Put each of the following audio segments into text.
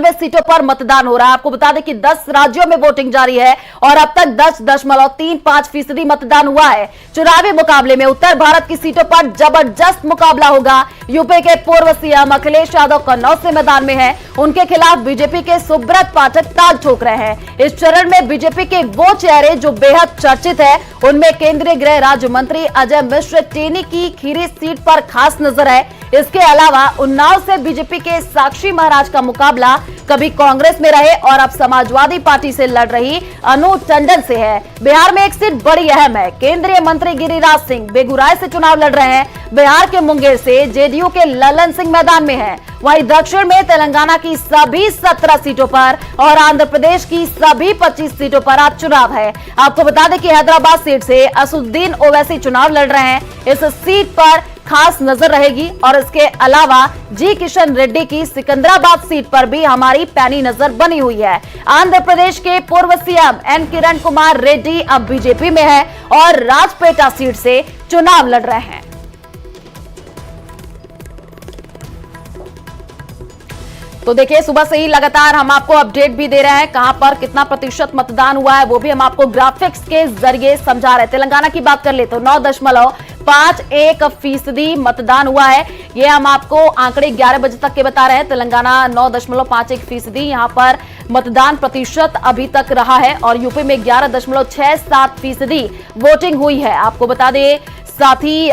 93 सीटों पर मतदान हो रहा है। आपको बता दें कि 10 राज्यों में वोटिंग जारी है और अब तक 10.35% मतदान हुआ है। चुनावी मुकाबले में उत्तर भारत की सीटों पर जबरदस्त मुकाबला होगा। यूपी के पूर्व सीएम अखिलेश यादव कन्नौज से मैदान में है। उनके खिलाफ बीजेपी के सुब्रत पाठक ताल ठोक रहे हैं। इस चरण में बीजेपी के वो चेहरे जो बेहद चर्चित है, उनमें केंद्रीय गृह राज्य मंत्री अजय मिश्र टेनी की खीरी सीट पर खास नजर है। इसके अलावा उन्नाव से बीजेपी के साक्षी महाराज का मुकाबला कभी कांग्रेस में रहे और अब समाजवादी पार्टी से लड़ रही अनु टंडन से है। बिहार में एक सीट बड़ी अहम है। केंद्रीय मंत्री गिरिराज सिंह बेगूसराय से चुनाव लड़ रहे हैं। बिहार के मुंगेर से जेडीयू के ललन सिंह मैदान में हैं। वहीं दक्षिण में तेलंगाना की सभी 17 सीटों पर और आंध्र प्रदेश की सभी 25 सीटों पर आज चुनाव है। आपको बता दें कि हैदराबाद सीट से असुद्दीन ओवैसी चुनाव लड़ रहे हैं। इस सीट पर खास नजर रहेगी और इसके अलावा जी किशन रेड्डी की सिकंदराबाद सीट पर भी हमारी पैनी नजर बनी हुई है। आंध्र प्रदेश के पूर्व सीएम एन किरण कुमार रेड्डी अब बीजेपी में है और राजपेटा सीट से चुनाव लड़ रहे हैं। तो देखिए, सुबह से ही लगातार हम आपको अपडेट भी दे रहे हैं, कहां पर कितना प्रतिशत मतदान हुआ है वो भी हम आपको ग्राफिक्स के जरिए समझा रहे हैं। तेलंगाना की बात कर ले तो 9.51% मतदान हुआ है। ये हम आपको आंकड़े 11 बजे तक के बता रहे हैं। तेलंगाना 9.51% यहां पर मतदान प्रतिशत अभी तक रहा है और यूपी में 11.67% वोटिंग हुई है। आपको बता दें, साथ ही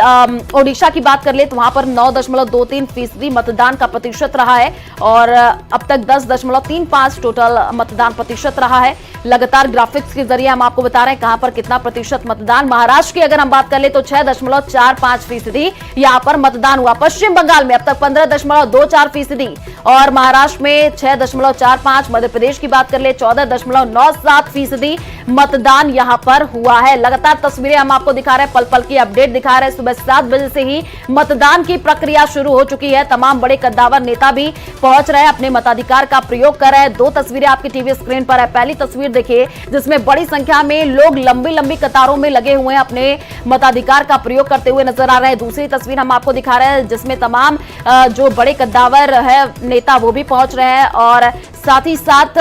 ओडिशा की बात कर ले तो वहां पर 9.23% मतदान का प्रतिशत रहा है और अब तक 10.35 टोटल मतदान प्रतिशत रहा है। लगातार ग्राफिक्स के जरिए हम आपको बता रहे हैं कहां पर कितना प्रतिशत मतदान। महाराष्ट्र की अगर हम बात कर ले तो 6.45% यहां पर मतदान हुआ। पश्चिम बंगाल में अब तक 15.24% और महाराष्ट्र में 6.45%। मध्य प्रदेश की बात कर ले 14.97% मतदान यहां पर हुआ है। लगातार तस्वीरें हम आपको दिखा रहे हैं, पल पल की अपडेट दिखा रहे हैं। सुबह 7 बजे से ही मतदान की प्रक्रिया शुरू हो चुकी है। तमाम बड़े कद्दावर नेता भी पहुंच रहे हैं, अपने मताधिकार का प्रयोग कर रहे हैं। 2 तस्वीरें आपकी टीवी स्क्रीन पर है। पहली तस्वीर देखिए जिसमें बड़ी संख्या में लोग लंबी लंबी कतारों में लगे हुए हैं, अपने मताधिकार का प्रयोग करते हुए नजर आ रहे हैं। दूसरी तस्वीर हम आपको दिखा रहे हैं जिसमें तमाम जो बड़े कद्दावर है नेता वो भी पहुंच रहे हैं और साथ ही साथ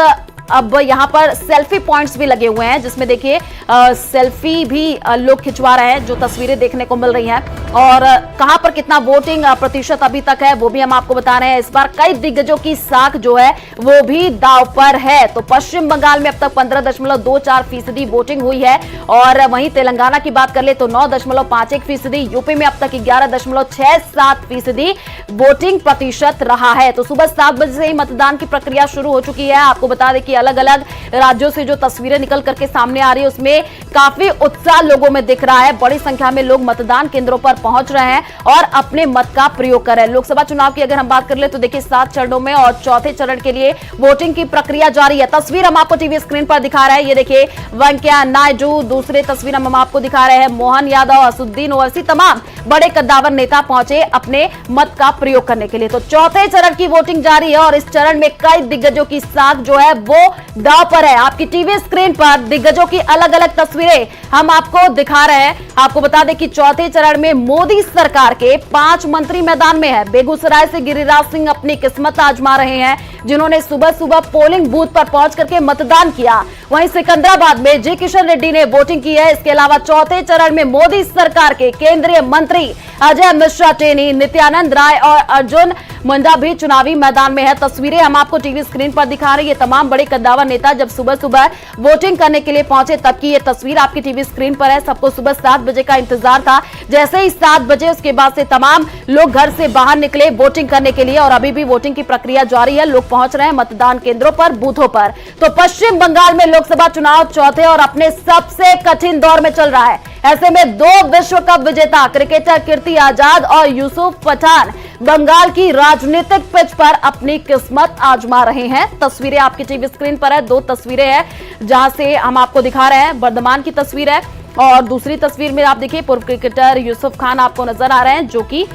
अब यहां पर सेल्फी पॉइंट्स भी लगे हुए हैं जिसमें देखिए सेल्फी भी लोग खिंचवा रहे हैं, जो तस्वीरें देखने को मिल रही हैं। और कहां पर कितना वोटिंग प्रतिशत अभी तक है वो भी हम आपको बता रहे हैं। इस बार कई दिग्गजों की साख जो है वो भी दांव पर है। तो पश्चिम बंगाल में अब तक 15.24% वोटिंग हुई है और वहीं तेलंगाना की बात कर ले तो 9.51%। यूपी में अब तक 11.67% वोटिंग प्रतिशत रहा है। तो सुबह 7 बजे से ही मतदान की प्रक्रिया शुरू हो चुकी है। आपको बता दें कि अलग अलग राज्यों से जो तस्वीरें निकल करके सामने आ रही है उसमें काफी उत्साह लोगों में दिख रहा है। बड़ी संख्या में लोग मतदान केंद्रों पर पहुंच रहे हैं और अपने मत का प्रयोग कर रहे हैं। लोकसभा चुनाव की अगर हम बात कर ले तो देखिए 7 चरणों में और चौथे चरण के लिए वोटिंग की प्रक्रिया जारी है। तस्वीर हम आपको टीवी स्क्रीन पर दिखा रहे हैं। ये देखिए वेंकैया नायडू, दूसरे तस्वीर हम आपको दिखा रहे हैं मोहन यादव, असुद्दीन ओवैसी, तमाम बड़े कद्दावर नेता पहुंचे अपने मत का प्रयोग करने के लिए। तो चौथे चरण की वोटिंग जारी है और इस चरण में कई दिग्गजों की साख जो है वो दांव पर है। आपकी टीवी स्क्रीन पर दिग्गजों की अलग अलग तस्वीरें हम आपको दिखा रहे हैं। आपको बता दें कि चौथे चरण में मोदी सरकार के 5 मंत्री मैदान में है। बेगूसराय से गिरिराज सिंह अपनी किस्मत आजमा रहे हैं, जिन्होंने सुबह सुबह पोलिंग बूथ पर पहुंच करके मतदान किया। वहीं सिकंदराबाद में जी किशन रेड्डी ने वोटिंग की है। इसके अलावा चौथे चरण में मोदी सरकार के केंद्रीय मंत्री अजय मिश्रा टेनी, नित्यानंद राय और अर्जुन मुंडा भी चुनावी मैदान में है। तस्वीरें हम आपको टीवी स्क्रीन पर दिखा रहे हैं। ये तमाम बड़े कद्दावर नेता जब सुबह सुबह वोटिंग करने के लिए पहुंचे तब की ये तस्वीर आपकी टीवी स्क्रीन पर है। सबको सुबह 7 बजे का इंतजार था। जैसे ही 7 बजे उसके बाद से तमाम लोग घर से बाहर निकले वोटिंग करने के लिए और अभी भी वोटिंग की प्रक्रिया जारी है। लोग पहुंच रहे हैं मतदान केंद्रों पर, बूथों पर। तो पश्चिम बंगाल में लोकसभा चुनाव चौथे और अपने सबसे कठिन दौर में चल रहा है। ऐसे में 2 विश्व कप विजेता क्रिकेटर कीर्ति आजाद और यूसुफ पठान बंगाल की राजनीतिक पिच पर अपनी किस्मत आजमा रहे हैं। तस्वीरें आपकी टीवी स्क्रीन पर है। 2 तस्वीरें हैं जहां से हम आपको दिखा रहे हैं। वर्धमान की तस्वीर है और दूसरी तस्वीर में आप देखिए पूर्व क्रिकेटर यूसुफ खान आपको नजर आ रहे हैं, जो कि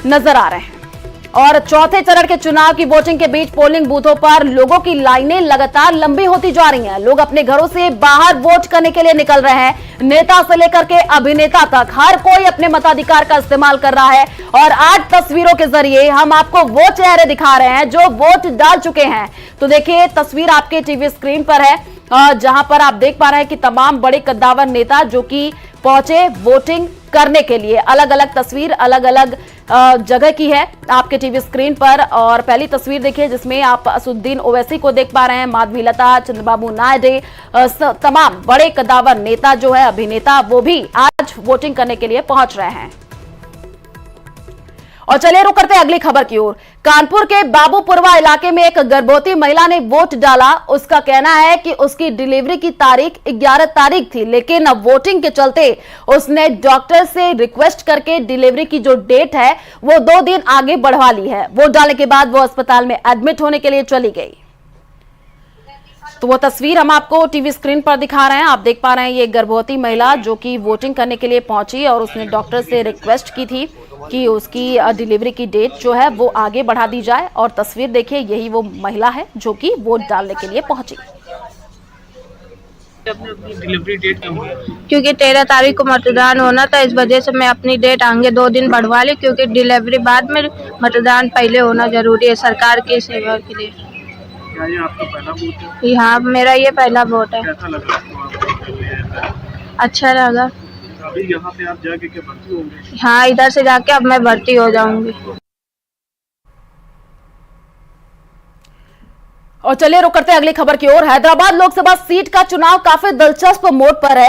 नजर आ रहे हैं। और चौथे चरण के चुनाव की वोटिंग के बीच पोलिंग बूथों पर लोगों की लाइनें लगातार लंबी होती जा रही हैं। लोग अपने घरों से बाहर वोट करने के लिए निकल रहे हैं। नेता से लेकर के अभिनेता तक हर कोई अपने मताधिकार का इस्तेमाल कर रहा है। और आज तस्वीरों के जरिए हम आपको वो चेहरे दिखा रहे हैं जो वोट डाल चुके हैं। तो देखिए, तस्वीर आपके टीवी स्क्रीन पर है, जहां पर आप देख पा रहे हैं कि तमाम बड़े कद्दावर नेता जो कि पहुंचे वोटिंग करने के लिए। अलग अलग तस्वीर अलग अलग जगह की है आपके टीवी स्क्रीन पर। और पहली तस्वीर देखिए जिसमें आप असुद्दीन ओवैसी को देख पा रहे हैं, माधवी लता, चंद्रबाबू नायडू, तमाम बड़े कद्दावर नेता जो है, अभिनेता, वो भी आज वोटिंग करने के लिए पहुंच रहे हैं। और चलिए रुक करते हैं अगली खबर की ओर। कानपुर के बाबूपुरवा इलाके में एक गर्भवती महिला ने वोट डाला। उसका कहना है कि उसकी डिलीवरी की तारीख 11 तारीख थी, लेकिन अब वोटिंग के चलते उसने डॉक्टर से रिक्वेस्ट करके डिलीवरी की जो डेट है वो 2 दिन आगे बढ़वा ली है। वोट डालने के बाद वो अस्पताल में एडमिट होने के लिए चली गई। तो वो तस्वीर हम आपको टीवी स्क्रीन पर दिखा रहे हैं। आप देख पा रहे हैं ये गर्भवती महिला जो कि वोटिंग करने के लिए पहुंची और उसने डॉक्टर से रिक्वेस्ट की थी कि उसकी डिलीवरी की डेट जो है वो आगे बढ़ा दी जाए। और तस्वीर देखिए, यही वो महिला है जो कि वोट डालने के लिए पहुंची। अपनी डिलीवरी डेट क्योंकि 13 तारीख को मतदान होना था, इस वजह से मैं अपनी डेट आगे 2 दिन बढ़वा ली, क्योंकि डिलीवरी बाद में, मतदान पहले होना जरूरी है सरकार की सेवा के लिए। क्या ये आपका पहला वोट है? हाँ, मेरा ये पहला वोट है। कैसा लगा आपको? अच्छा लगा। अभी यहाँ पे आप जाके क्या भर्ती होंगे? हाँ, इधर से जाके अब मैं भर्ती हो जाऊंगी। और चलिए रुक करते हैं अगली खबर की ओर। हैदराबाद लोकसभा सीट का चुनाव काफी दिलचस्प मोड़ पर है।